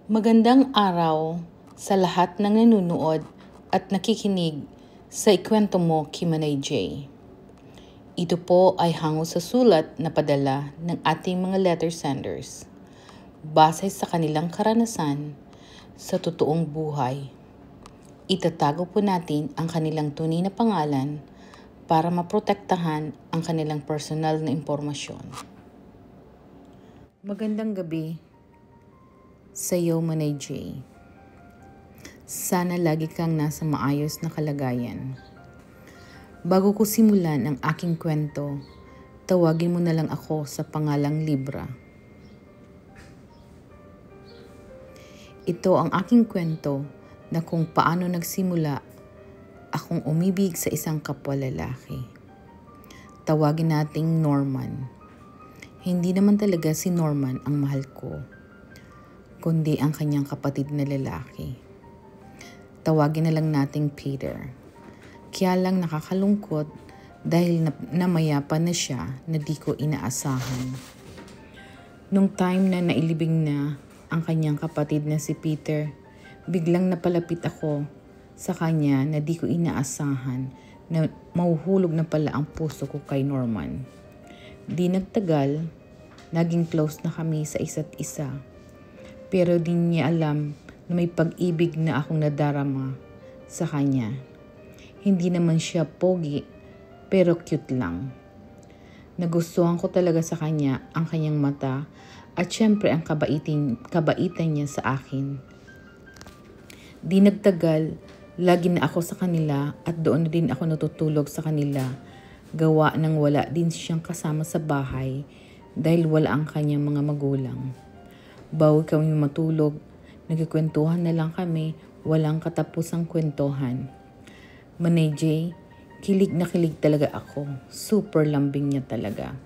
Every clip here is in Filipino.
Magandang araw sa lahat ng nanunood at nakikinig sa Ikwento Mo kay Manay J. Ito po ay hango sa sulat na padala ng ating mga letter senders base sa kanilang karanasan sa totoong buhay. Itatago po natin ang kanilang tunay na pangalan para maprotektahan ang kanilang personal na impormasyon. Magandang gabi sa iyo, Manay J. Sana lagi kang nasa maayos na kalagayan. Bago ko simulan ang aking kwento, tawagin mo na lang ako sa pangalang Libra. Ito ang aking kwento na kung paano nagsimula akong umibig sa isang kapwa lalaki. Tawagin nating Norman. Hindi naman talaga si Norman ang mahal ko, kundi ang kanyang kapatid na lalaki. Tawagin na lang nating Peter. Kaya lang nakakalungkot dahil namayapan na siya na di ko inaasahan. Nung time na nailibing na ang kanyang kapatid na si Peter, biglang napalapit ako sa kanya na di ko inaasahan na mahuhulog na pala ang puso ko kay Norman. Di nagtagal, naging close na kami sa isa't isa. Pero di niya alam na may pag-ibig na akong nadarama sa kanya. Hindi naman siya pogi, pero cute lang. Nagustuhan ko talaga sa kanya ang kanyang mata at syempre ang kabaitan niya sa akin. Di nagtagal, lagi na ako sa kanila at doon na din ako natutulog sa kanila. Gawa nang wala din siyang kasama sa bahay dahil wala ang kanyang mga magulang. Bago kami matulog, nagkikwentuhan na lang kami, walang katapusang kwentuhan. Manay J, kilig na kilig talaga ako. Super lambing niya talaga.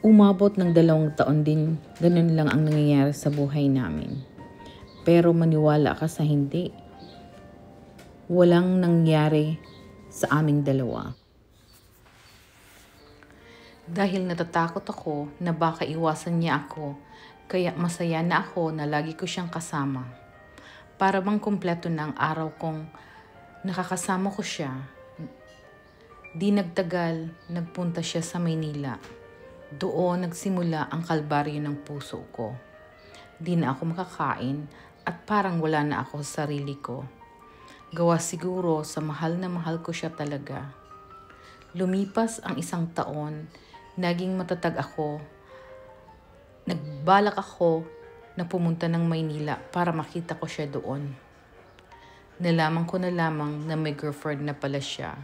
Umabot ng 2 taon din, ganun lang ang nangyayari sa buhay namin. Pero maniwala ka sa hindi, walang nangyari sa aming dalawa. Dahil natatakot ako na baka iwasan niya ako, kaya masaya na ako na lagi ko siyang kasama. Para bang kumpleto na ang araw kong nakakasama ko siya. Di nagtagal, nagpunta siya sa Maynila. Doon nagsimula ang kalbaryo ng puso ko. Di na ako makakain at parang wala na ako sa sarili ko. Gawa siguro sa mahal na mahal ko siya talaga. Lumipas ang 1 taon, naging matatag ako. Nagbalak ako na pumunta ng Maynila para makita ko siya doon. Nalaman ko na lamang na may girlfriend na pala siya.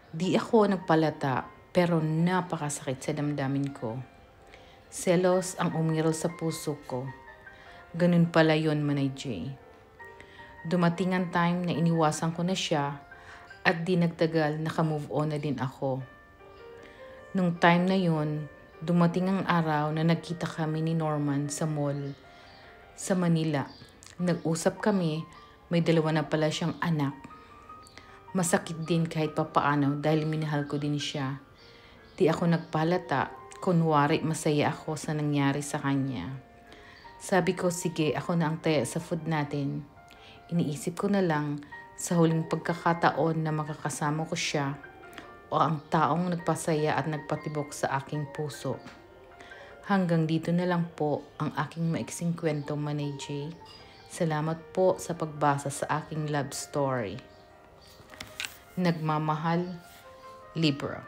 Di ako nagpalata pero napakasakit sa damdamin ko. Selos ang umiral sa puso ko. Ganun pala yun, Manay J. Dumating ang time na iniwasan ko na siya at di nagtagal nakamove on na din ako. Nung time na yun, dumating ang araw na nagkita kami ni Norman sa mall sa Manila. Nag-usap kami, may 2 na pala siyang anak. Masakit din kahit papaano dahil minahal ko din siya. Di ako nagpalata, kunwari masaya ako sa nangyari sa kanya. Sabi ko, sige, ako na ang taya sa food natin. Iniisip ko na lang sa huling pagkakataon na makakasama ko siya o ang taong nagpasaya at nagpatibok sa aking puso. Hanggang dito na lang po ang aking maiksing kwento, Manay J. Salamat po sa pagbasa sa aking love story. Nagmamahal, Libra.